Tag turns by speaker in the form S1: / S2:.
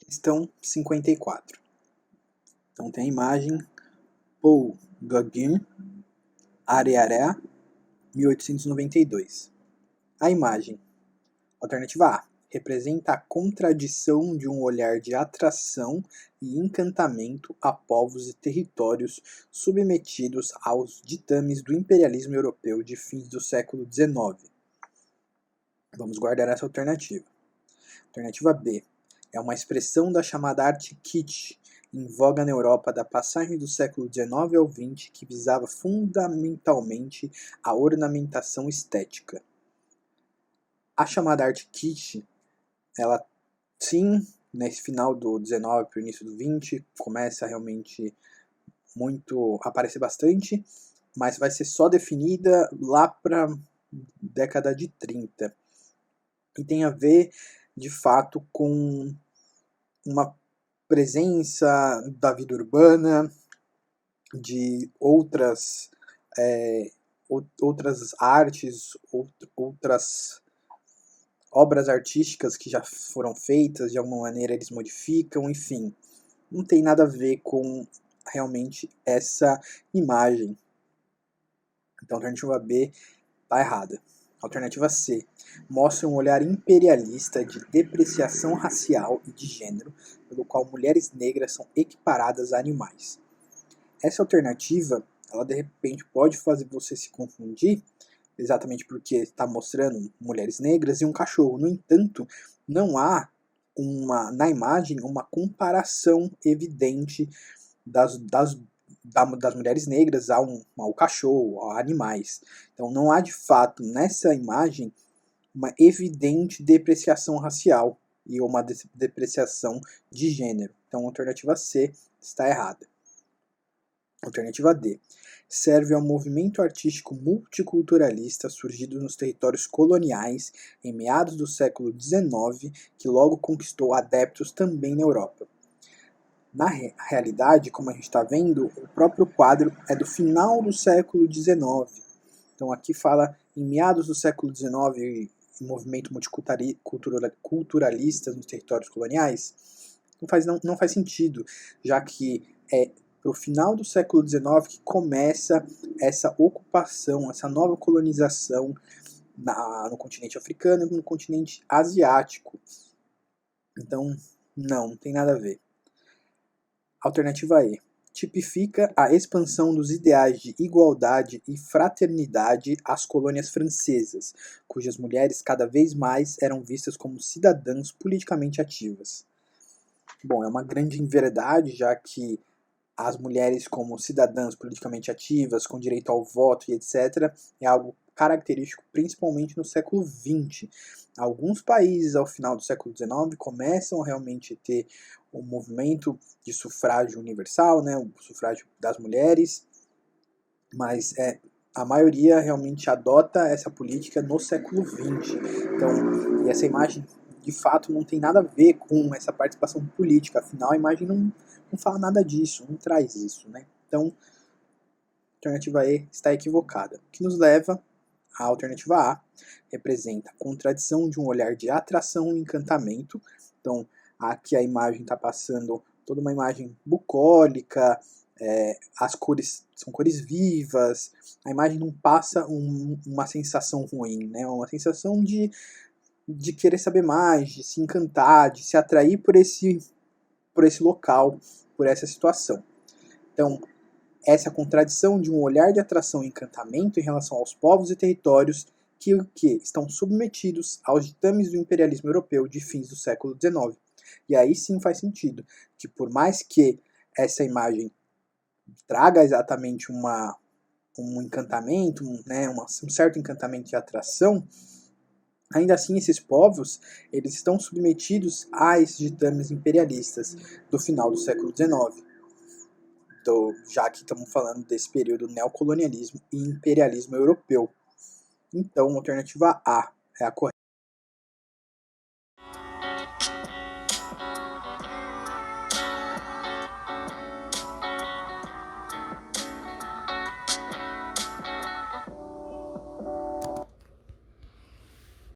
S1: Questão 54. Então tem a imagem Paul Gauguin, Arearé, 1892. A imagem, alternativa A, representa a contradição de um olhar de atração e encantamento a povos e territórios submetidos aos ditames do imperialismo europeu de fins do século XIX. Vamos guardar essa alternativa. Alternativa B, é uma expressão da chamada arte kitsch, em voga na Europa da passagem do século XIX ao XX, que visava fundamentalmente a ornamentação estética. A chamada arte kitsch, ela sim, nesse final do XIX para o início do XX, começa realmente muito a aparecer bastante, mas vai ser só definida lá para a década de 30. E tem a ver, de fato, com uma presença da vida urbana, de outras artes, outras obras artísticas que já foram feitas, de alguma maneira eles modificam, enfim. Não tem nada a ver com realmente essa imagem. Então a alternativa B está errada. Alternativa C mostra um olhar imperialista de depreciação racial e de gênero, pelo qual mulheres negras são equiparadas a animais. Essa alternativa, ela de repente pode fazer você se confundir, exatamente porque está mostrando mulheres negras e um cachorro. No entanto, não há na imagem uma comparação evidente das mulheres negras ao cachorro, a animais. Então não há de fato nessa imagem uma evidente depreciação racial e uma depreciação de gênero. Então a alternativa C está errada. Alternativa D. Serve ao movimento artístico multiculturalista surgido nos territórios coloniais em meados do século XIX, que logo conquistou adeptos também na Europa. Na realidade, como a gente está vendo, o próprio quadro é do final do século XIX. Então aqui fala em meados do século XIX, movimento multiculturalista nos territórios coloniais. Não faz sentido, já que é para o final do século XIX que começa essa ocupação, essa nova colonização no continente africano e no continente asiático. Então, não tem nada a ver. Alternativa E. Tipifica a expansão dos ideais de igualdade e fraternidade às colônias francesas, cujas mulheres cada vez mais eram vistas como cidadãs politicamente ativas. Bom, é uma grande inverdade, já que as mulheres como cidadãs politicamente ativas, com direito ao voto e etc., é algo característico principalmente no século XX. Alguns países ao final do século XIX começam realmente a ter um movimento de sufrágio universal, né, o sufrágio das mulheres, mas a maioria realmente adota essa política no século XX. Então, e essa imagem de fato não tem nada a ver com essa participação política, afinal a imagem não fala nada disso, não traz isso, né? Então, a alternativa E está equivocada, o que nos leva à alternativa A, representa a contradição de um olhar de atração e encantamento. Então, aqui a imagem está passando toda uma imagem bucólica, as cores são cores vivas, a imagem não passa uma sensação ruim, né? Uma sensação de querer saber mais, de se encantar, de se atrair por esse local, por essa situação. Então, essa contradição de um olhar de atração e encantamento em relação aos povos e territórios que estão submetidos aos ditames do imperialismo europeu de fins do século XIX. E aí sim faz sentido que, por mais que essa imagem traga exatamente um encantamento, um certo encantamento de atração, ainda assim esses povos eles estão submetidos a esses ditames imperialistas do final do século XIX. Já que estamos falando desse período neocolonialismo e imperialismo europeu. Então, a alternativa A é a correta.